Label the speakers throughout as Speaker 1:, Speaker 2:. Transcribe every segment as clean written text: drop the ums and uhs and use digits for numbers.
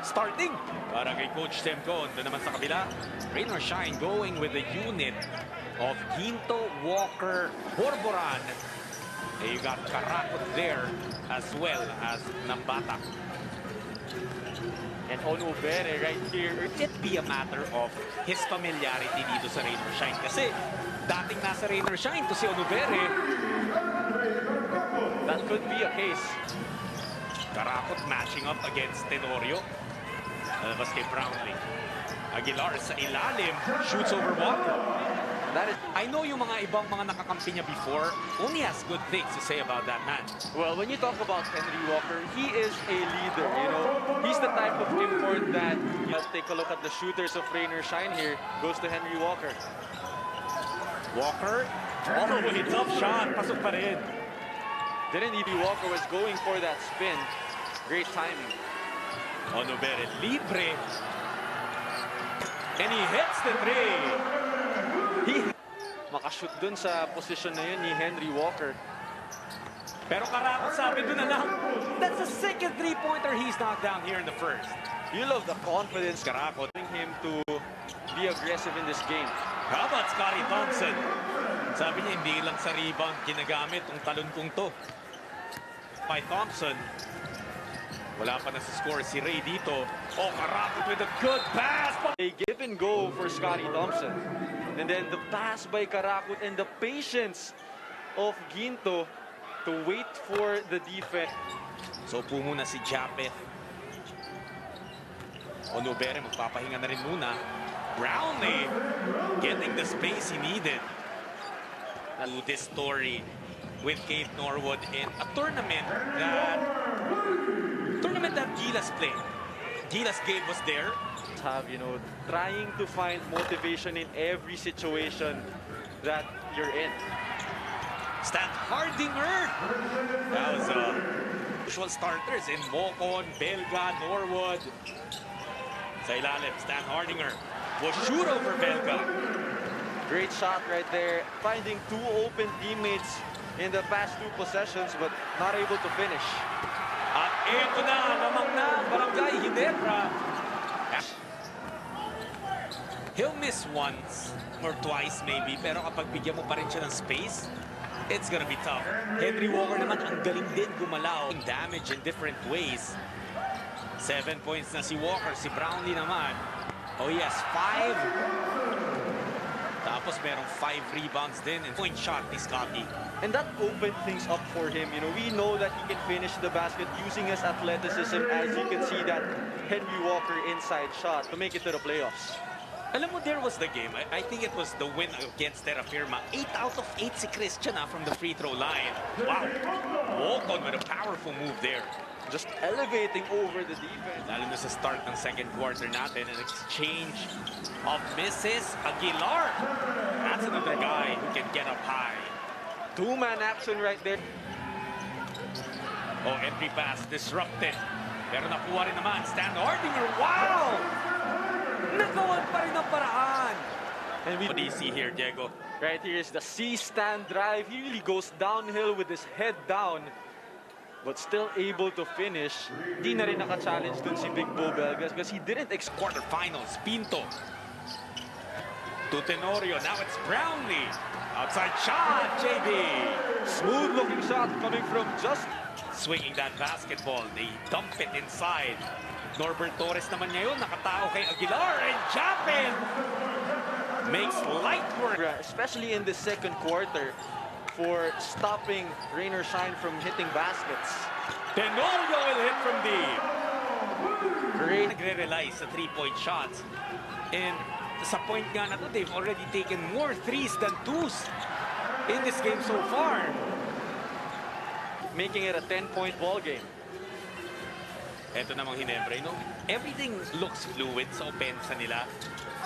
Speaker 1: starting. Para kay Coach Temco, doon naman sa kabila. Rain or shine going with the unit of Ginto, Walker, Borboran. And you got Karakot there as well as Nambata.
Speaker 2: And Onubere right here.
Speaker 1: It be a matter of his familiarity dito sa Rain or Shine. Kasi dating nasa Rain or Shine to si Onubere.
Speaker 2: That could be a case.
Speaker 1: Karakot matching up against Tenorio. Alabas kay Brownlee. Aguilar sa ilalim. Shoots over Walker.
Speaker 2: That is,
Speaker 1: I know yung mga ibang mga nakakampi niya before only has good things to say about that man.
Speaker 2: well, when you talk about Henry Walker, he is a leader, you know. He's the type of import that, let's take a look at the shooters of Rain or Shine here. Goes to Henry Walker.
Speaker 1: Walker, all the way, tough shot. Pasok pa rin.
Speaker 2: Didn't even Walker was going for that spin. Great timing.
Speaker 1: Onubere libre. And he hits the three.
Speaker 2: Makashoot dun sa position na yun ni Henry Walker.
Speaker 1: Pero Karakot sabi doon na lang, that's the second three-pointer he's knocked down here in the first.
Speaker 2: You love the confidence
Speaker 1: Karakot.
Speaker 2: him to be aggressive in this game.
Speaker 1: How about Scotty Thompson? Sabi niya, hindi lang sa rebound ginagamit ang talon kong to. By Thompson. Wala pa na sa score si Ray dito. Oh, Karakot with a good pass.
Speaker 2: A give and go for Scotty Thompson. And then the pass by Karakot and the patience of Ginto to wait for the defense.
Speaker 1: So po muna si Japeth. Onubere magpapahinga na rin muna. Brownlee getting the space he needed. This story with Kate Norwood in a tournament that Gilas played. Gilas Gabe was there.
Speaker 2: Have, you know, trying to find motivation in every situation that you're in.
Speaker 1: Stan Hardinger. That was usual starters in Mocon, Belga, Norwood. Sa ilalim, Stan Hardinger will shoot over Belga.
Speaker 2: Great shot right there. Finding two open teammates in the past two possessions but not able to finish.
Speaker 1: At ito na, lamang na, Barangay Ginebra. He'll miss once or twice maybe, pero kapag bigyan mo pa rin siya ng space, it's gonna be tough. Henry Walker naman, ang galing din gumalaw. Damage in different ways. 7 points na si Walker. Si Brownlee naman, oh yes, 5. Tapos merong 5 rebounds din and point shot ni Scotty.
Speaker 2: And that opened things up for him. You know, we know that he can finish the basket using his athleticism, as you can see that Henry Walker inside shot to make it to the playoffs.
Speaker 1: Alam mo, there was the game. I think it was the win against Terra Firma. 8 out of 8 si Christian from the free throw line. Wow. Walk on with a powerful move there.
Speaker 2: Just elevating over the defense.
Speaker 1: Lalo na sa start ng second quarter natin. An exchange of misses. Aguilar. That's another guy who can get up high.
Speaker 2: Two-man action right there.
Speaker 1: Oh, entry pass disrupted. Pero nakuha rin naman. Stan Hardinger. Wow! Nagawan pa rin ang paraan.
Speaker 2: And
Speaker 1: What do you see here, Diego?
Speaker 2: right here is the C-stand drive. He really goes downhill with his head down, but still able to finish. Di na rin naka-challenge dun si Big Bo Belgas because he didn't
Speaker 1: Quarterfinals, Pinto. To Tenorio, now it's Brownlee. Outside shot, JB.
Speaker 2: smooth-looking shot coming from just...
Speaker 1: Swinging that basketball, they dump it inside. Norbert Torres naman ngayon, nakatao kay Aguilar, and Chapin makes light work.
Speaker 2: especially in the second quarter, for stopping Rain or Shine from hitting baskets.
Speaker 1: Tenorio will hit from deep.
Speaker 2: Great.
Speaker 1: Nagre-rely sa three-point shots. And sa point nga na to, they've already taken more threes than twos in this game so far.
Speaker 2: Making it a 10-point ball game.
Speaker 1: Eto namang Ginebra, you know, everything looks fluid sa opensa nila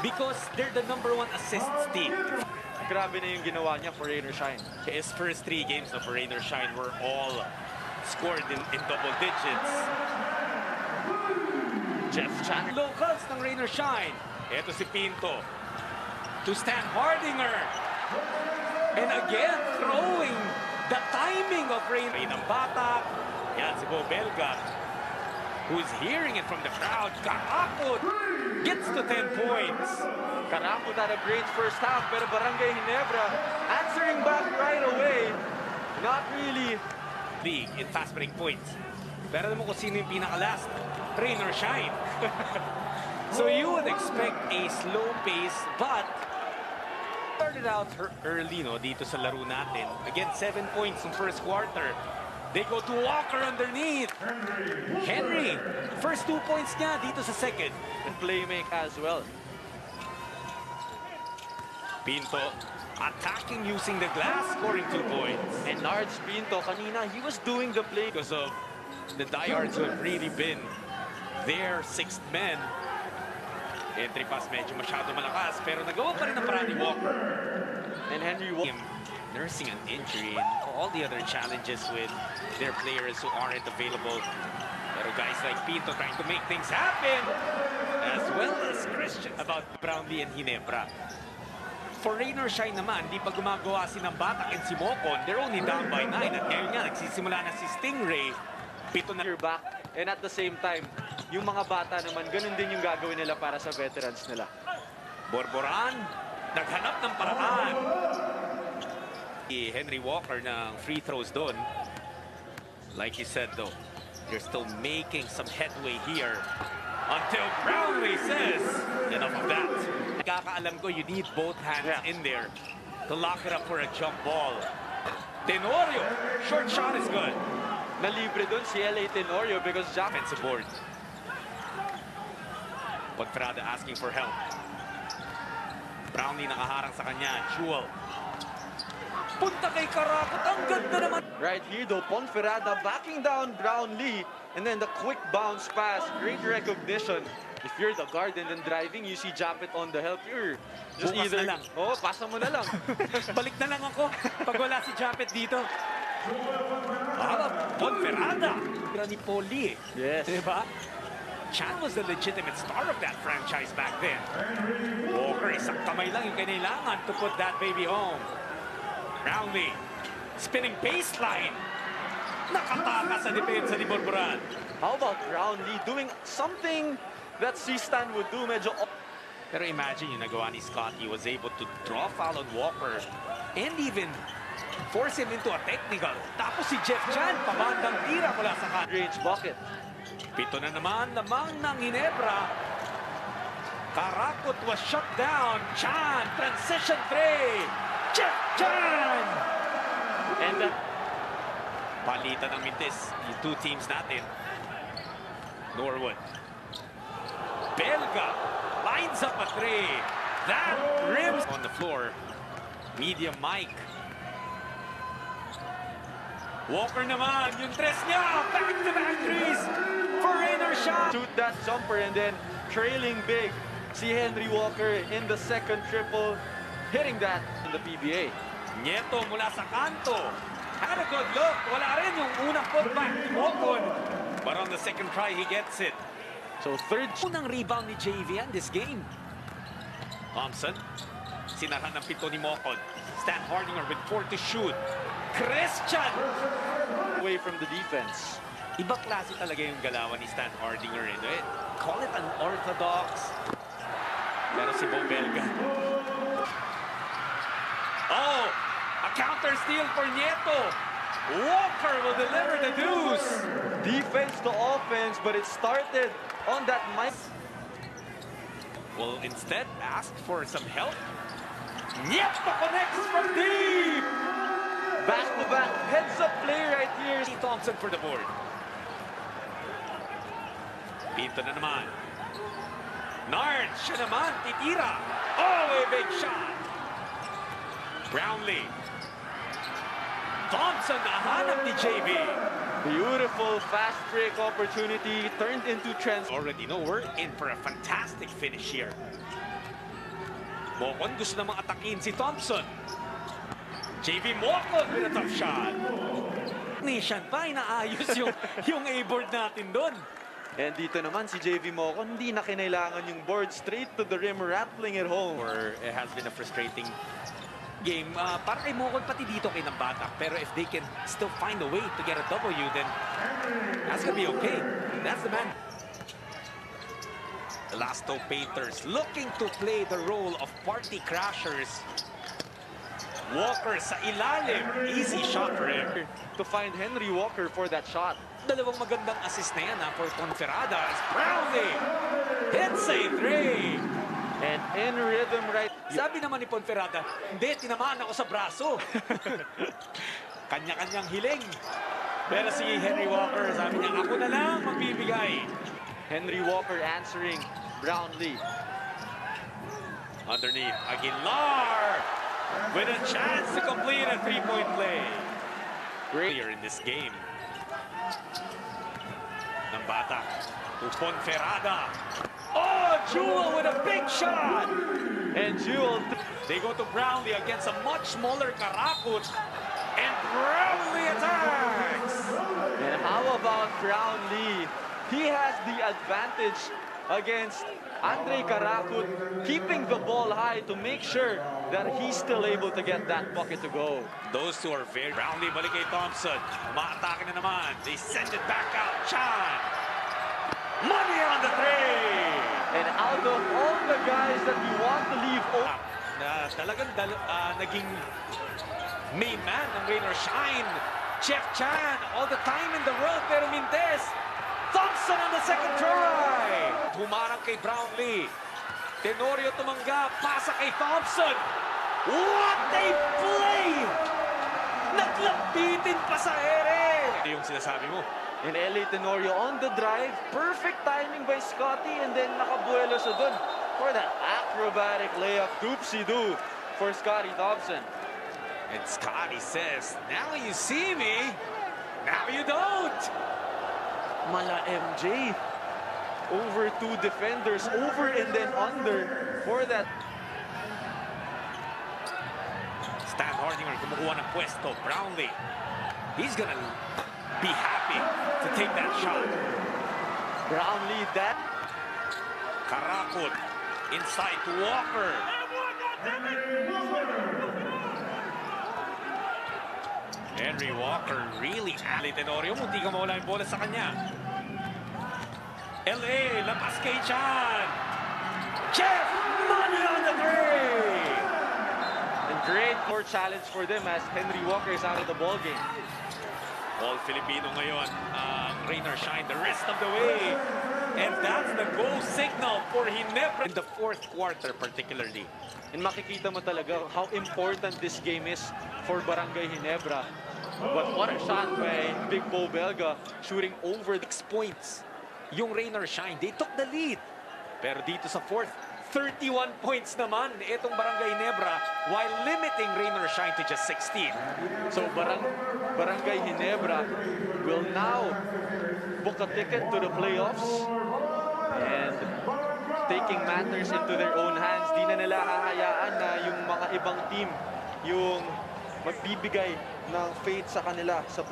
Speaker 1: because they're the #1 assists team.
Speaker 2: Grabe na yung ginawa niya for Rain or Shine.
Speaker 1: His first 3 games of Rain or Shine were all scored in double digits. Jeff Chan. Locals ng Rain or Shine. Eto si Pinto. To Stan Hardinger. And again, throwing the timing of Rain. Ng bata. Yan si Bo Belga. who's hearing it from the crowd. Kaakot gets to 10 points.
Speaker 2: Karakot had a great first half, pero Barangay Ginebra answering back right away. Not really.
Speaker 1: League in fast break points. Pero alam mo kung sino yung pinaka-last? Rain or shine. So you would expect a slow pace, but started out early no, dito sa laro natin. Again, 7 points in first quarter. They go to Walker underneath. Henry, first 2 points niya dito sa second.
Speaker 2: And playmake as well.
Speaker 1: Pinto attacking using the glass, scoring 2 points.
Speaker 2: And Nards Pinto, kanina, he was doing the play.
Speaker 1: Because of the diehards who have really been their sixth men. Entry pass medyo masyado malakas, pero nagawa pa rin ng paraan ni Walker.
Speaker 2: And Henry Walker
Speaker 1: Nursing an injury and all the other challenges with their players who aren't available. Pero guys like Pinto trying to make things happen, as well as Christian about Brownlee and Ginebra. For rain or shine naman, di pa gumagawa si ng Batak and si Mocon. They're only down by 9. At ngayon nga, nagsisimula na si Stingray. Pito na
Speaker 2: back. And at the same time, yung mga bata naman, ganun din yung gagawin nila para sa veterans nila.
Speaker 1: Borboran, naghanap ng paraan. Henry Walker ng free throws doon. Like you said though, they're still making some headway here. Until Brownlee says, enough of that. Kakaalam ko, you need both hands in there to lock it up for a jump ball. Tenorio, short shot is good.
Speaker 2: Nalibre doon si LA Tenorio because Jack
Speaker 1: Offensive board. Pagprada asking for help. Brownlee nakaharang sa kanya. Jewel. Punta kay Karakot. Ang ganda naman.
Speaker 2: Right here though, Ponferrada backing down Brownlee. And then the quick bounce pass. Great recognition. If you're the guard and then driving, you see Japet on the help. You're just
Speaker 1: Bukas
Speaker 2: either...
Speaker 1: na lang.
Speaker 2: Oo, pasa mo na lang.
Speaker 1: Balik na lang ako pag wala si Japet dito. Ponferrada. Ni Poli.
Speaker 2: Yes.
Speaker 1: Diba? Chan was the legitimate star of that franchise back then. Walker, isang kamay lang yung kailangan to put that baby home. Brownlee, spinning baseline. Nakataka sa depensa ni Borboran.
Speaker 2: How about Brownlee doing something that C-Stan would do? Medyo...
Speaker 1: Pero imagine yung nagawa ni Scott. He was able to draw foul on Walker and even force him into a technical. Tapos si Jeff Chan, pabandang tira mula sa
Speaker 2: range bucket.
Speaker 1: Pito na naman, lamang ng Ginebra. Karakot was shut down. Chan, transition three. Jeff Chan!
Speaker 2: And
Speaker 1: palitan ng mintis, yung two teams natin. Norwood. Belga lines up a three. That rims on the floor. Medium Mike. Walker naman, yung tres niya. Back-to-back threes for Rainer shot.
Speaker 2: Shoot that jumper and then trailing big. Si Henry Walker in the second triple. Hitting that in the PBA.
Speaker 1: Nieto mula sa kanto. Had a good look. Wala rin yung unang putback ni Mocon. But on the second try, he gets it.
Speaker 2: So third.
Speaker 1: Unang rebound ni JV this game. Thompson. Sinarhan ng pito ni Mocon. Stan Hardinger with 4 to shoot. Christian!
Speaker 2: Away from the defense.
Speaker 1: Iba klase talaga yung galawan ni Stan Hardinger. Call it an orthodox. Pero si Bo Belga. Oh! A counter steal for Nieto. Walker will deliver the deuce.
Speaker 2: Defense to offense, but it started on that mic.
Speaker 1: Will instead ask for some help. Nieto connects from deep.
Speaker 2: Back-to-back heads-up play right here.
Speaker 1: Thompson for the board. Pinto na naman. Nard, siya naman, titira. Oh, a big shot. Brownlee. Thompson, nahanap ni JV.
Speaker 2: Beautiful fast break opportunity turned into trans.
Speaker 1: Already know we're in for a fantastic finish here. Mocon gusto namang atakin si Thompson. JV Mocon with a tough shot. Nation pa, inaayos yung A-board natin doon.
Speaker 2: And dito naman si JV Mocon, hindi na kinailangan yung board, straight to the rim, rattling it home.
Speaker 1: Or it has been a frustrating game, para kay Mokol pati dito kay Nambata. Pero if they can still find a way to get a W, then that's gonna be okay. That's the man. The last two painters looking to play the role of party crashers. Walker sa ilalim. Easy shot for him.
Speaker 2: To find Henry Walker for that shot.
Speaker 1: Dalawang magandang assist na yan for Ponferrada as Brownlee hits a three.
Speaker 2: And in rhythm right.
Speaker 1: Sabi naman ni Ponferrada, hindi, tinamaan ako sa braso. Kanya-kanyang hiling. Pero si Henry Walker, sabi niya, ako na lang magbibigay.
Speaker 2: Henry Walker answering Brownlee.
Speaker 1: Underneath, Aguilar with a chance to complete a three-point play. Great in this game. Nambata to Ponferrada. Oh, Jewel with a big shot.
Speaker 2: And Jewel,
Speaker 1: They go to Brownlee against a much smaller Karakut. And Brownlee attacks.
Speaker 2: and how about Brownlee? He has the advantage against Andre Karakut, keeping the ball high to make sure that he's still able to get that bucket to go.
Speaker 1: Those two are very... Brownlee, balik kay Thompson. Umaatake na naman. They send it back out. Chan. Money on the three.
Speaker 2: And out of all the guys that we want to leave open,
Speaker 1: Na talagang naging main man ng rain or shine. Jeff Chan, all the time in the world, pero Mintes. Thompson on the second try. Humarang kay Brownlee. Tenorio tumanggap, pasa kay Thompson. What a play! Naglapitin pa sa ere. Ito yung sinasabi mo.
Speaker 2: and LA Tenorio on the drive, perfect timing by Scotty, and then nakabuelo siya dun for that acrobatic layup, doopsie-doo for Scotty Thompson.
Speaker 1: And Scotty says, now you see me, now you don't.
Speaker 2: Mala MJ over two defenders, over and then under for that.
Speaker 1: Stan Hardinger kumukuha ng pwesto. Brownlee, he's gonna be happy to take that shot.
Speaker 2: Brownlee, that
Speaker 1: Karakut inside to Walker. Henry Walker really Ali Tenorio, munti ka mawala yung bola sa kanya. LA, lapas kay Chan. Jeff, money on the three.
Speaker 2: and great more challenge for them as Henry Walker is out of the ball game.
Speaker 1: All Filipino ngayon, rain or shine the rest of the way. And that's the goal signal for Ginebra in the fourth quarter particularly.
Speaker 2: And makikita mo talaga how important this game is for Barangay Ginebra. But what a shot by Big Bo Belga, shooting over
Speaker 1: 6 points. Yung rain or shine, they took the lead. Pero dito sa fourth, 31 points naman itong Barangay Ginebra while limiting rain or shine to just 16.
Speaker 2: So Barangay Ginebra will now book a ticket to the playoffs and taking matters into their own hands. Di na nila hahayaan na yung mga ibang team yung magbibigay ng faith sa kanila sa